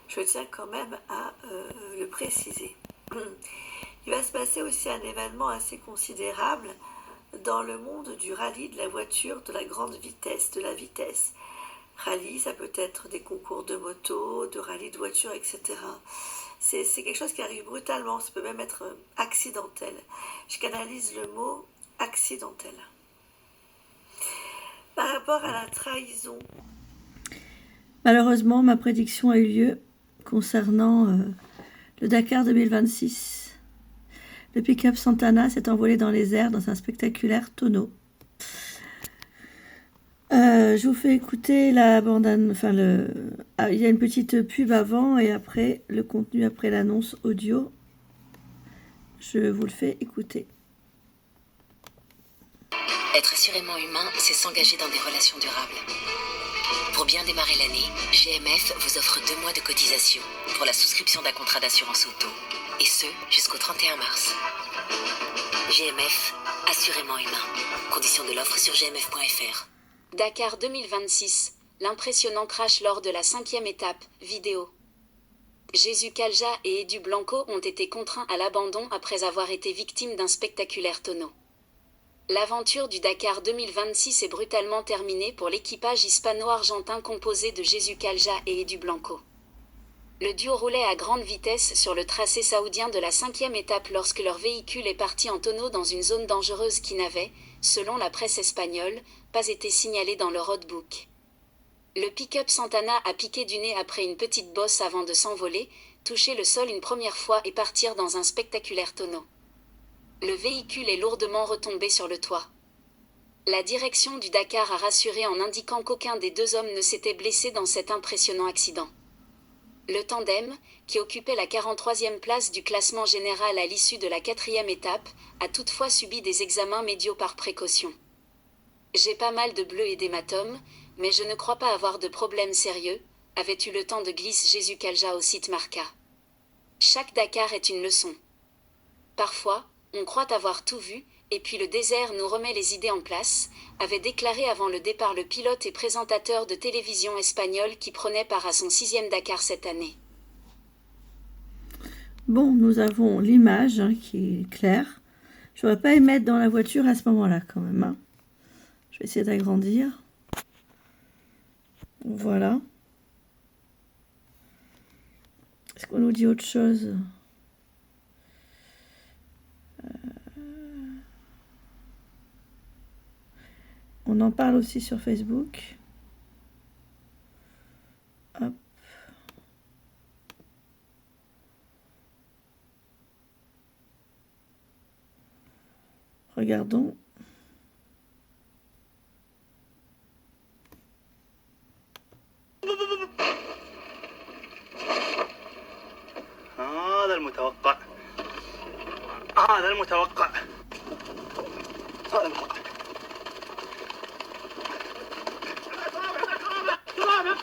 Je tiens quand même à le préciser. Il va se passer aussi un événement assez considérable dans le monde du rallye de la voiture, de la grande vitesse, de la vitesse. Rallye, ça peut être des concours de moto, de rallye de voiture, etc. C'est quelque chose qui arrive brutalement, ça peut même être accidentel. Je canalise le mot accidentel. Par rapport à la trahison. Malheureusement, ma prédiction a eu lieu concernant le Dakar 2026. Le pick-up Santana s'est envolé dans les airs dans un spectaculaire tonneau. Je vous fais écouter la bande, enfin il y a une petite pub avant et après, le contenu après l'annonce audio. Je vous le fais écouter. Être assurément humain, c'est s'engager dans des relations durables. Pour bien démarrer l'année, GMF vous offre 2 mois de cotisation pour la souscription d'un contrat d'assurance auto. Et ce, jusqu'au 31 mars. GMF, assurément humain. Conditions de l'offre sur gmf.fr. Dakar 2026, l'impressionnant crash lors de la 5e étape, vidéo. Jésus Calja et Edu Blanco ont été contraints à l'abandon après avoir été victimes d'un spectaculaire tonneau. L'aventure du Dakar 2026 est brutalement terminée pour l'équipage hispano-argentin composé de Jésus Calja et Edu Blanco. Le duo roulait à grande vitesse sur le tracé saoudien de la 5e étape lorsque leur véhicule est parti en tonneau dans une zone dangereuse qui n'avait, selon la presse espagnole, pas été signalée dans le roadbook. Le pick-up Santana a piqué du nez après une petite bosse avant de s'envoler, toucher le sol une première fois et partir dans un spectaculaire tonneau. Le véhicule est lourdement retombé sur le toit. La direction du Dakar a rassuré en indiquant qu'aucun des 2 hommes ne s'était blessé dans cet impressionnant accident. Le tandem, qui occupait la 43e place du classement général à l'issue de la 4e étape, a toutefois subi des examens médicaux par précaution. J'ai pas mal de bleus et d'hématomes, mais je ne crois pas avoir de problème sérieux, avait eu le temps de glisse Jésus Calja au site Marca. Chaque Dakar est une leçon. Parfois, on croit avoir tout vu, et puis le désert nous remet les idées en place, avait déclaré avant le départ le pilote et présentateur de télévision espagnol qui prenait part à son 6e Dakar cette année. Bon, nous avons l'image qui est claire. Je n'aurais pas aimé être dans la voiture à ce moment-là quand même. Hein. Je vais essayer d'agrandir. Voilà. Est-ce qu'on nous dit autre chose ? On en parle aussi sur Facebook. Hop. Regardons. هذا المتوقع هذا المتوقع هذا المتوقع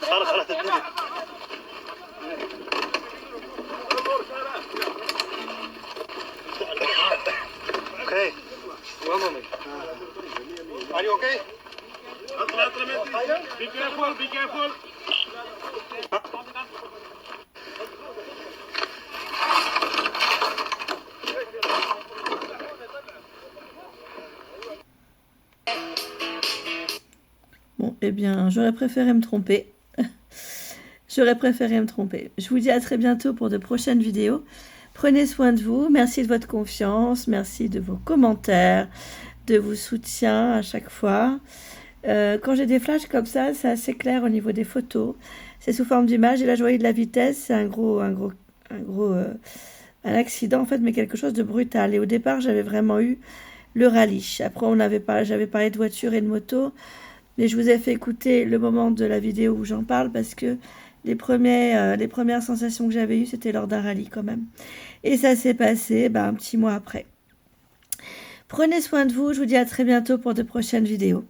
خلص الدنيا اوكي Are you okay? Be careful, be careful. Bon, eh bien, j'aurais préféré me tromper. J'aurais préféré me tromper. Je vous dis à très bientôt pour de prochaines vidéos. Prenez soin de vous. Merci de votre confiance. Merci de vos commentaires, de vos soutiens à chaque fois. Quand j'ai des flashs comme ça, c'est assez clair au niveau des photos. C'est sous forme d'image. Et là, je voyais de la vitesse. C'est un accident, en fait, mais quelque chose de brutal. Et au départ, j'avais vraiment eu le rallye. Après, j'avais parlé de voiture et de moto. Mais je vous ai fait écouter le moment de la vidéo où j'en parle parce que les premières sensations que j'avais eues, c'était lors d'un rallye quand même. Et ça s'est passé un petit mois après. Prenez soin de vous. Je vous dis à très bientôt pour de prochaines vidéos.